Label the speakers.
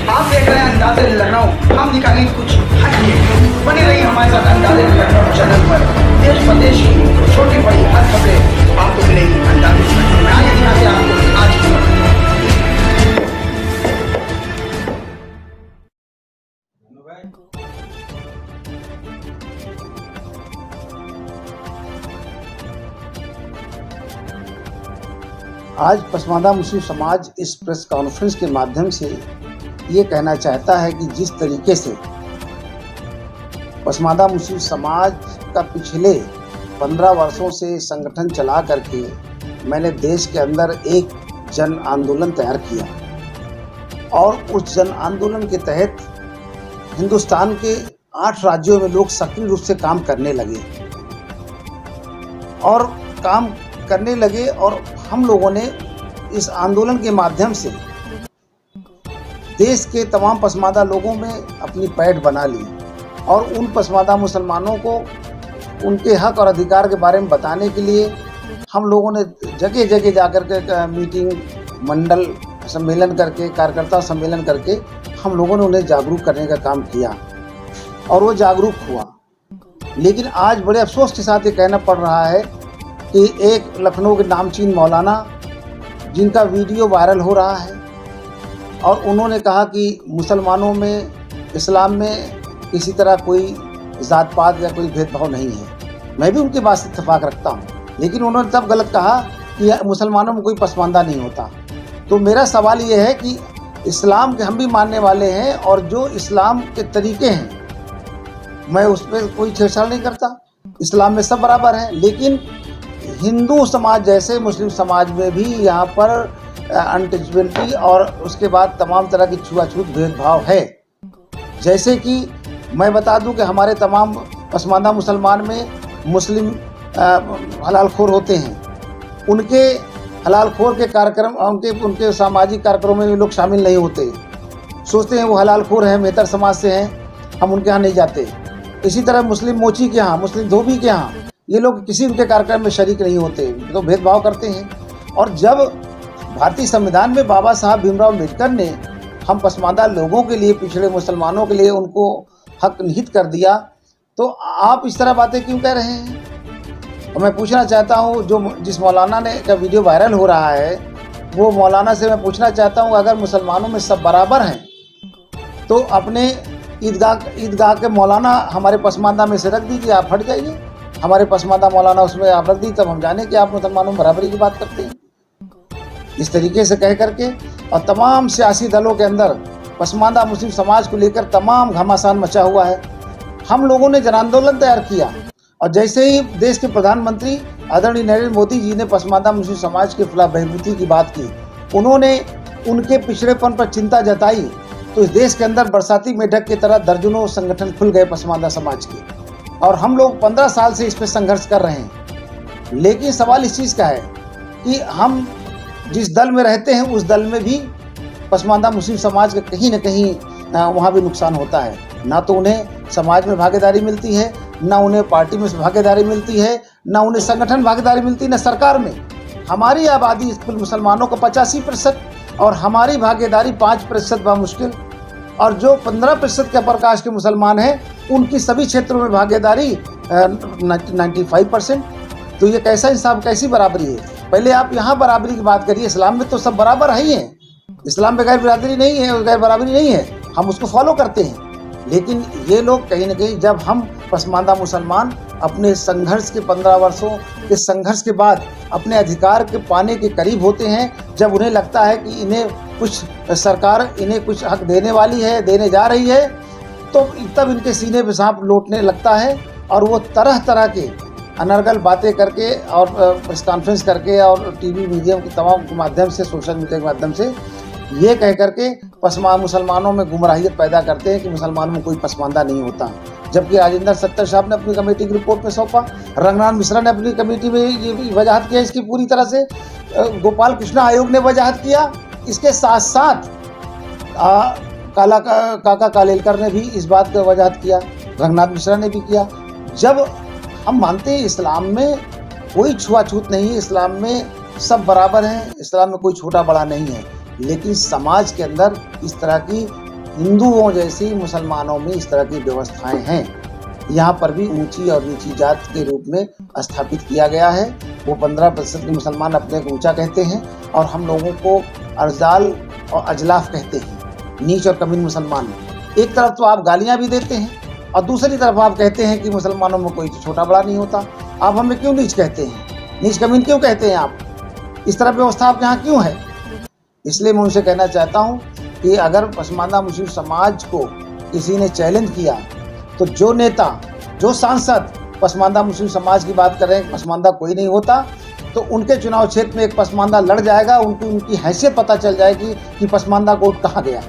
Speaker 1: आप देख रहे हैं अंदाज़े लखनऊ, हम दिखाएंगे कुछ हटके। बने रहिए हमारे साथ अंदाज़े लखनऊ चैनल पर। देश प्रदेश की छोटी बड़ी हर खबरें आपको मिलेगी अंदाज़े लखनऊ में। आगे दिखाते हैं आपको आज की खबर।
Speaker 2: आज पसमानदा मुस्लिम समाज इस प्रेस कॉन्फ्रेंस के माध्यम से ये कहना चाहता है कि जिस तरीके से पसमानदा मुस्लिम समाज का पिछले 15 वर्षों से संगठन चला करके मैंने देश के अंदर एक जन आंदोलन तैयार किया और उस जन आंदोलन के तहत हिंदुस्तान के 8 राज्यों में लोग सक्रिय रूप से काम करने लगे और हम लोगों ने इस आंदोलन के माध्यम से देश के तमाम पसमानदा लोगों में अपनी पैठ बना ली और उन पसमानदा मुसलमानों को उनके हक और अधिकार के बारे में बताने के लिए हम लोगों ने जगह जगह जाकर के मीटिंग, मंडल सम्मेलन करके, कार्यकर्ता सम्मेलन करके हम लोगों ने उन्हें जागरूक करने का काम किया और वो जागरूक हुआ। लेकिन आज बड़े अफसोस के साथ ये कहना पड़ रहा है कि एक लखनऊ के नामचीन मौलाना जिनका वीडियो वायरल हो रहा है और उन्होंने कहा कि मुसलमानों में, इस्लाम में किसी तरह कोई जात पात या कोई भेदभाव नहीं है। मैं भी उनकी बात से इत्तेफाक रखता हूँ, लेकिन उन्होंने तब गलत कहा कि मुसलमानों में कोई पसमानदा नहीं होता। तो मेरा सवाल ये है कि इस्लाम के हम भी मानने वाले हैं और जो इस्लाम के तरीके हैं मैं उस पर कोई छेड़छाड़ नहीं करता, इस्लाम में सब बराबर हैं। लेकिन हिंदू समाज जैसे मुस्लिम समाज में भी यहाँ पर अनटचेबिलिटी और उसके बाद तमाम तरह की छुआछूत भेदभाव है। जैसे कि मैं बता दूं कि हमारे तमाम पसमानदा मुसलमान में मुस्लिम हलालखोर होते हैं, उनके हलालखोर के कार्यक्रम, उनके सामाजिक कार्यक्रमों में लोग शामिल नहीं होते, सोचते हैं वो हलालखोर हैं, मेहतर समाज से हैं, हम उनके यहाँ नहीं जाते। इसी तरह मुस्लिम मोची के यहाँ, मुस्लिम धोबी के यहाँ ये लोग किसी उनके कार्यक्रम में शरीक नहीं होते, तो भेदभाव करते हैं। और जब भारतीय संविधान में बाबा साहब भीमराव अम्बेडकर ने हम पसमानदा लोगों के लिए, पिछड़े मुसलमानों के लिए उनको हक निहित कर दिया, तो आप इस तरह बातें क्यों कह रहे हैं? और मैं पूछना चाहता हूँ, जिस मौलाना ने का वीडियो वायरल हो रहा है, वो मौलाना से मैं पूछना चाहता हूँ, अगर मुसलमानों में सब बराबर हैं तो अपने ईदगाह के मौलाना हमारे पसमानदा में से रख दीजिए, आप हट जाइए। हमारे पसमानदा मौलाना उसमें आप रख दी, तब हम जाने कि आप मुसलमानों में बराबरी की बात करते हैं। इस तरीके से कह करके और तमाम सियासी दलों के अंदर पसमानदा मुस्लिम समाज को लेकर तमाम घमासान मचा हुआ है। हम लोगों ने जन आंदोलन तैयार किया और जैसे ही देश के प्रधानमंत्री आदरणीय नरेंद्र मोदी जी ने पसमानदा मुस्लिम समाज के खिलाफ बहिर्गति की बात की, उन्होंने उनके पिछड़ेपन पर चिंता जताई, तो इस देश के अंदर बरसाती मेढक की तरह दर्जनों संगठन खुल गए पसमानदा समाज के और हम लोग 15 साल से इस पर संघर्ष कर रहे हैं। लेकिन सवाल इस चीज़ का है कि हम जिस दल में रहते हैं उस दल में भी पसमानदा मुस्लिम समाज का कहीं ना कहीं वहाँ भी नुकसान होता है। ना तो उन्हें समाज में भागीदारी मिलती है, ना उन्हें पार्टी में भागीदारी मिलती है, ना उन्हें संगठन भागीदारी मिलती है, ना सरकार में। हमारी आबादी कुल मुसलमानों का 85% और हमारी भागीदारी 5% मुश्किल, और जो 15% के अपर कास्ट के मुसलमान हैं उनकी सभी क्षेत्रों में भागीदारी 95%। तो ये कैसा इंसाफ, कैसी बराबरी है? पहले आप यहाँ बराबरी की बात करिए। इस्लाम में तो सब बराबर ही हैं, इस्लाम में गैर बराबरी नहीं है, गैर बराबरी नहीं है, हम उसको फॉलो करते हैं। लेकिन ये लोग कहीं ना कहीं, जब हम पसमानदा मुसलमान अपने संघर्ष के 15 वर्षों के संघर्ष के बाद अपने अधिकार के पाने के करीब होते हैं, जब उन्हें लगता है कि इन्हें कुछ सरकार इन्हें कुछ हक देने वाली है, देने जा रही है, तो तब इनके सीने पे सांप लौटने लगता है और वो तरह तरह के अनर्गल बातें करके और प्रेस कॉन्फ्रेंस करके और टीवी मीडिया के तमाम के माध्यम से, सोशल मीडिया के माध्यम से ये कह करके मुसलमानों में गुमराहियत पैदा करते हैं कि मुसलमानों में कोई पसमानदा नहीं होता। जबकि राजेंद्र सत्तर साहब ने अपनी कमेटी की रिपोर्ट में सौंपा, रंगनाथ मिश्रा ने अपनी कमेटी में ये वजाहत किया इसकी पूरी तरह से, गोपाल कृष्णा आयोग ने वजाहत किया। इसके साथ साथ काका कालेलकर ने भी इस बात का वजाहत किया, रंगनाथ मिश्रा ने भी किया। जब हम मानते हैं इस्लाम में कोई छुआछूत नहीं है, इस्लाम में सब बराबर हैं, इस्लाम में कोई छोटा बड़ा नहीं है, लेकिन समाज के अंदर इस तरह की हिंदुओं जैसी मुसलमानों में इस तरह की व्यवस्थाएं हैं। यहाँ पर भी ऊंची और नीची जात के रूप में स्थापित किया गया है। वो 15% के मुसलमान अपने को ऊंचा कहते हैं और हम लोगों को अर्जाल और अजलाफ कहते हैं, नीच और कमीन मुसलमान। एक तरफ तो आप गालियां भी देते हैं और दूसरी तरफ आप कहते हैं कि मुसलमानों में कोई छोटा बड़ा नहीं होता। आप हमें क्यों नीच कहते हैं, नीच कमीन क्यों कहते हैं आप? इस तरह व्यवस्था आपके यहाँ क्यों है? इसलिए मैं उनसे कहना चाहता हूँ कि अगर पसमानदा मुस्लिम समाज को किसी ने चैलेंज किया तो जो नेता, जो सांसद पसमानदा मुस्लिम समाज की बात कर रहे हैं, पसमानदा कोई नहीं होता, तो उनके चुनाव क्षेत्र में एक पसमानदा लड़ जाएगा, उनको उनकी हैसियत पता चल जाएगी कि पसमानदा वोट कहाँ गया।